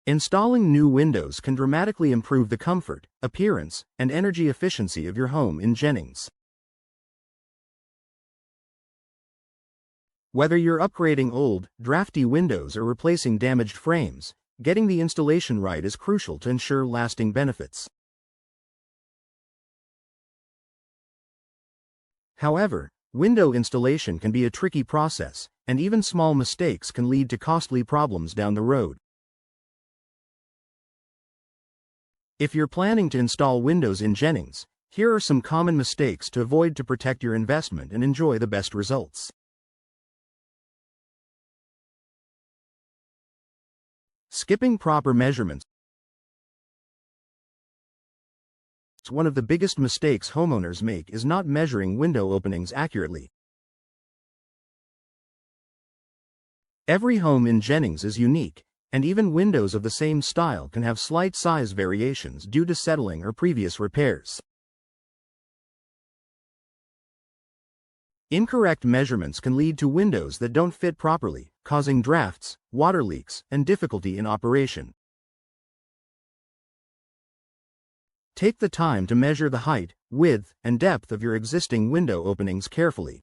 Installing new windows can dramatically improve the comfort, appearance, and energy efficiency of your home in Jennings. Whether you're upgrading old, drafty windows or replacing damaged frames, getting the installation right is crucial to ensure lasting benefits. However, window installation can be a tricky process, and even small mistakes can lead to costly problems down the road. If you're planning to install windows in Jennings, here are some common mistakes to avoid to protect your investment and enjoy the best results. Skipping proper measurements. One of the biggest mistakes homeowners make is not measuring window openings accurately. Every home in Jennings is unique, and even windows of the same style can have slight size variations due to settling or previous repairs. Incorrect measurements can lead to windows that don't fit properly, causing drafts, water leaks, and difficulty in operation. Take the time to measure the height, width, and depth of your existing window openings carefully.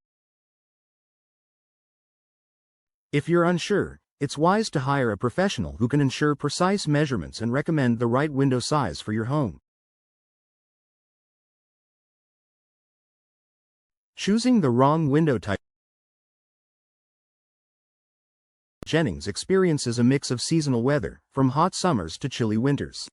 If you're unsure, it's wise to hire a professional who can ensure precise measurements and recommend the right window size for your home. Choosing the wrong window type. Jennings experiences a mix of seasonal weather, from hot summers to chilly winters.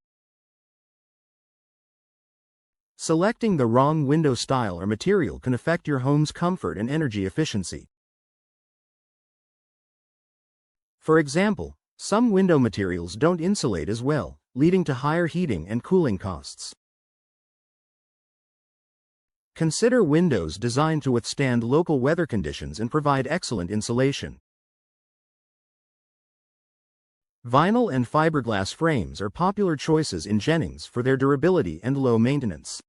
Selecting the wrong window style or material can affect your home's comfort and energy efficiency. For example, some window materials don't insulate as well, leading to higher heating and cooling costs. Consider windows designed to withstand local weather conditions and provide excellent insulation. Vinyl and fiberglass frames are popular choices in Jennings for their durability and low maintenance.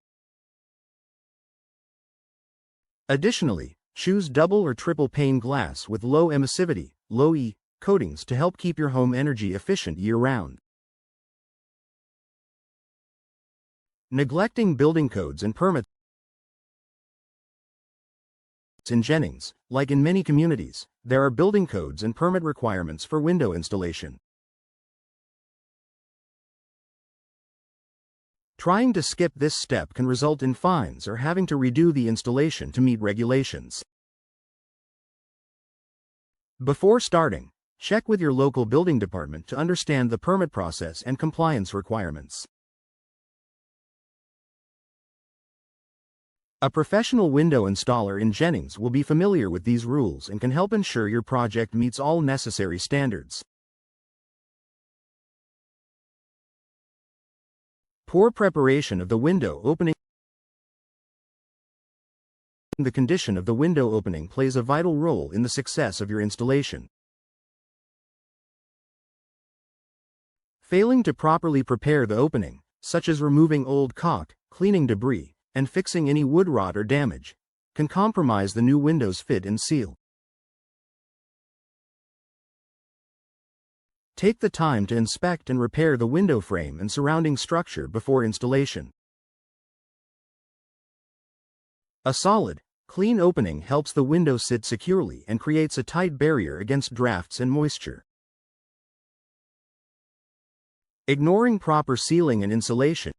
Additionally, choose double or triple pane glass with low emissivity, low E, coatings to help keep your home energy efficient year-round. Neglecting building codes and permits. In Jennings, like in many communities, there are building codes and permit requirements for window installation. Trying to skip this step can result in fines or having to redo the installation to meet regulations. Before starting, check with your local building department to understand the permit process and compliance requirements. A professional window installer in Jennings will be familiar with these rules and can help ensure your project meets all necessary standards. Poor preparation of the window opening. The condition of the window opening plays a vital role in the success of your installation. Failing to properly prepare the opening, such as removing old caulk, cleaning debris, and fixing any wood rot or damage, can compromise the new window's fit and seal. Take the time to inspect and repair the window frame and surrounding structure before installation. A solid, clean opening helps the window sit securely and creates a tight barrier against drafts and moisture. Ignoring proper sealing and insulation.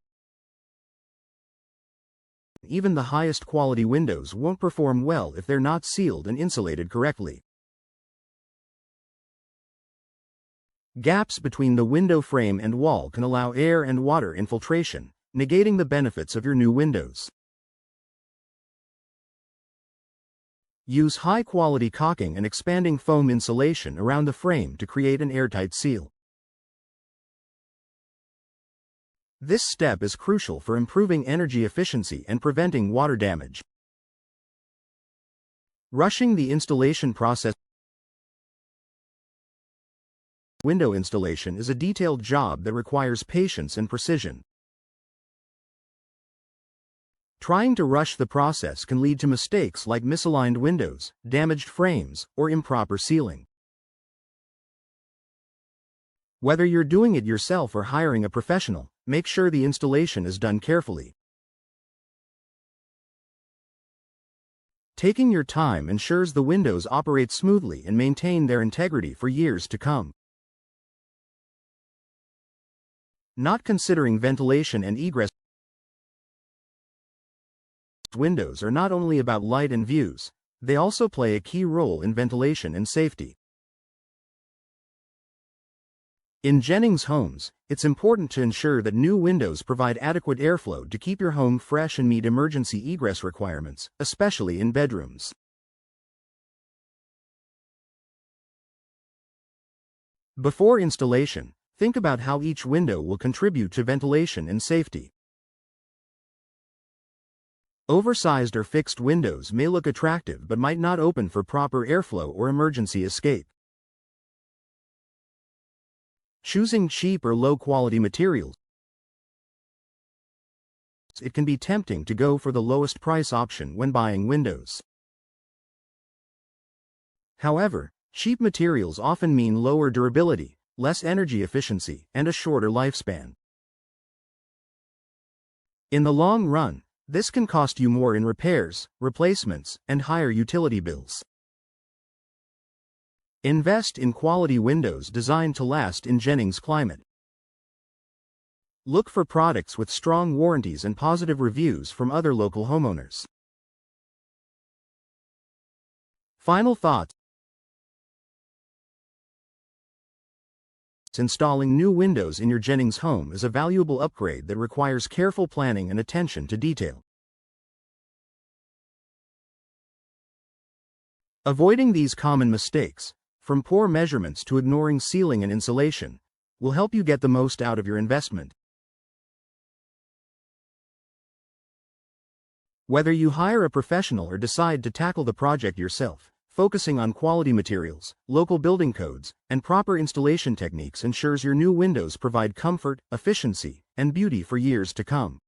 Even the highest quality windows won't perform well if they're not sealed and insulated correctly. Gaps between the window frame and wall can allow air and water infiltration, negating the benefits of your new windows. Use high-quality caulking and expanding foam insulation around the frame to create an airtight seal. This step is crucial for improving energy efficiency and preventing water damage. Rushing the installation process. Window installation is a detailed job that requires patience and precision. Trying to rush the process can lead to mistakes like misaligned windows, damaged frames, or improper sealing. Whether you're doing it yourself or hiring a professional, make sure the installation is done carefully. Taking your time ensures the windows operate smoothly and maintain their integrity for years to come. Not considering ventilation and egress. Windows are not only about light and views, they also play a key role in ventilation and safety. In Jennings homes, it's important to ensure that new windows provide adequate airflow to keep your home fresh and meet emergency egress requirements, especially in bedrooms. Before installation, think about how each window will contribute to ventilation and safety. Oversized or fixed windows may look attractive but might not open for proper airflow or emergency escape. Choosing cheap or low-quality materials. It can be tempting to go for the lowest price option when buying windows. However, cheap materials often mean lower durability, less energy efficiency, and a shorter lifespan. In the long run, this can cost you more in repairs, replacements, and higher utility bills. Invest in quality windows designed to last in Jennings climate. Look for products with strong warranties and positive reviews from other local homeowners. Final thoughts. Installing new windows in your Jennings home is a valuable upgrade that requires careful planning and attention to detail. Avoiding these common mistakes, from poor measurements to ignoring sealing and insulation, will help you get the most out of your investment. Whether you hire a professional or decide to tackle the project yourself, focusing on quality materials, local building codes, and proper installation techniques ensures your new windows provide comfort, efficiency, and beauty for years to come.